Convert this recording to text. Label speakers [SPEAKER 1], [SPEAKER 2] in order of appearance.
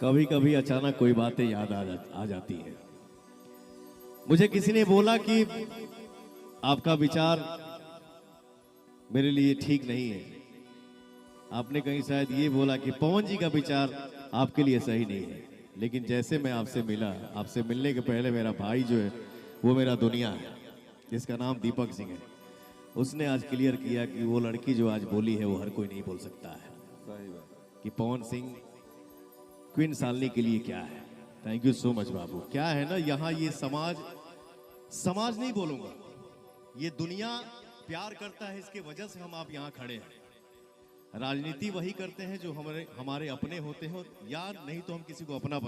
[SPEAKER 1] कभी कभी अचानक कोई बातें याद आ जाती है। मुझे किसी ने बोला कि आपका विचार मेरे लिए ठीक नहीं है। आपने कहीं शायद ये बोला कि पवन जी का विचार आपके लिए सही नहीं है। लेकिन जैसे मैं आपसे मिला, आपसे मिलने के पहले मेरा भाई जो है वो मेरा दुनिया है, जिसका नाम दीपक सिंह है, उसने आज क्लियर किया कि वो लड़की जो आज बोली है वो हर कोई नहीं बोल सकता है।
[SPEAKER 2] सही बात।
[SPEAKER 1] कि पवन सिंह क्वीन सालनी के लिए क्या है। थैंक यू सो मच बाबू। क्या है ना, यहाँ ये समाज नहीं बोलूंगा, ये दुनिया प्यार करता है, इसके वजह से हम आप यहाँ खड़े हैं। राजनीति वही करते हैं जो हमारे अपने होते हो, या नहीं तो हम किसी को अपना